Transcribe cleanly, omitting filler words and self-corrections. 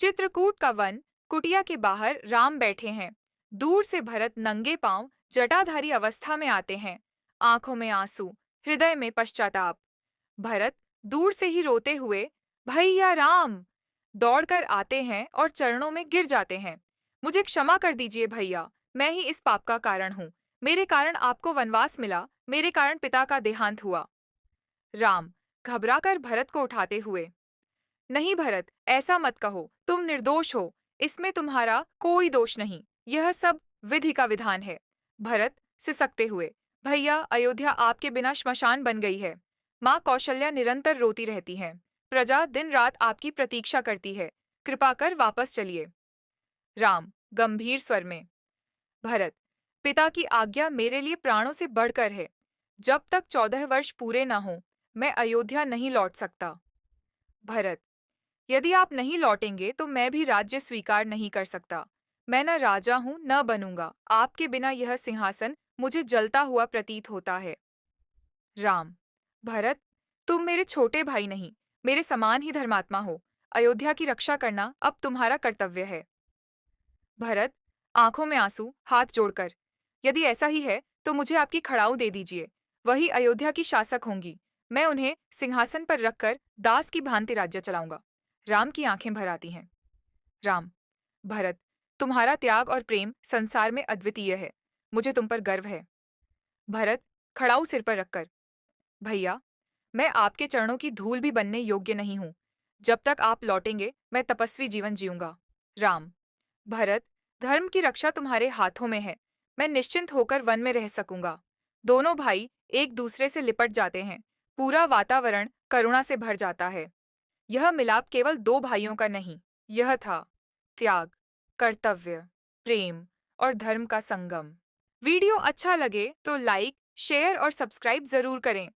चित्रकूट का वन, कुटिया के बाहर राम बैठे हैं। दूर से भरत नंगे पांव जटाधारी अवस्था में आते हैं। आंखों में आंसू, हृदय में पश्चाताप। भरत दूर से ही रोते हुए, भैया राम, दौड़कर आते हैं और चरणों में गिर जाते हैं। मुझे क्षमा कर दीजिए भैया, मैं ही इस पाप का कारण हूँ। मेरे कारण आपको वनवास मिला, मेरे कारण पिता का देहांत हुआ। राम घबराकर भरत को उठाते हुए, नहीं भरत, ऐसा मत कहो, तुम निर्दोष हो। इसमें तुम्हारा कोई दोष नहीं, यह सब विधि का विधान है। भरत सिसकते हुए, भैया, अयोध्या आपके बिना श्मशान बन गई है। माँ कौशल्या निरंतर रोती रहती हैं। प्रजा दिन रात आपकी प्रतीक्षा करती है। कृपा कर वापस चलिए। राम गंभीर स्वर में, भरत, पिता की आज्ञा मेरे लिए प्राणों से बढ़कर है। जब तक 14 वर्ष पूरे न हो, मैं अयोध्या नहीं लौट सकता। भरत, यदि आप नहीं लौटेंगे तो मैं भी राज्य स्वीकार नहीं कर सकता। मैं न राजा हूं न बनूंगा। आपके बिना यह सिंहासन मुझे जलता हुआ प्रतीत होता है। राम, भरत, तुम मेरे छोटे भाई नहीं, मेरे समान ही धर्मात्मा हो। अयोध्या की रक्षा करना अब तुम्हारा कर्तव्य है। भरत आंखों में आंसू, हाथ जोड़कर, यदि ऐसा ही है तो मुझे आपकी खड़ाऊ दे दीजिए। वही अयोध्या की शासक होंगी। मैं उन्हें सिंहासन पर रखकर दास की भांति राज्य चलाऊंगा। राम की आंखें भर आती हैं। राम, भरत, तुम्हारा त्याग और प्रेम संसार में अद्वितीय है। मुझे तुम पर गर्व है। भरत खड़ाऊ सिर पर रखकर, भैया, मैं आपके चरणों की धूल भी बनने योग्य नहीं हूं। जब तक आप लौटेंगे मैं तपस्वी जीवन जीऊंगा। राम, भरत, धर्म की रक्षा तुम्हारे हाथों में है। मैं निश्चिंत होकर वन में रह सकूंगा। दोनों भाई एक दूसरे से लिपट जाते हैं। पूरा वातावरण करुणा से भर जाता है। यह मिलाप केवल दो भाइयों का नहीं, यह था त्याग, कर्तव्य, प्रेम और धर्म का संगम। वीडियो अच्छा लगे तो लाइक, शेयर और सब्सक्राइब जरूर करें।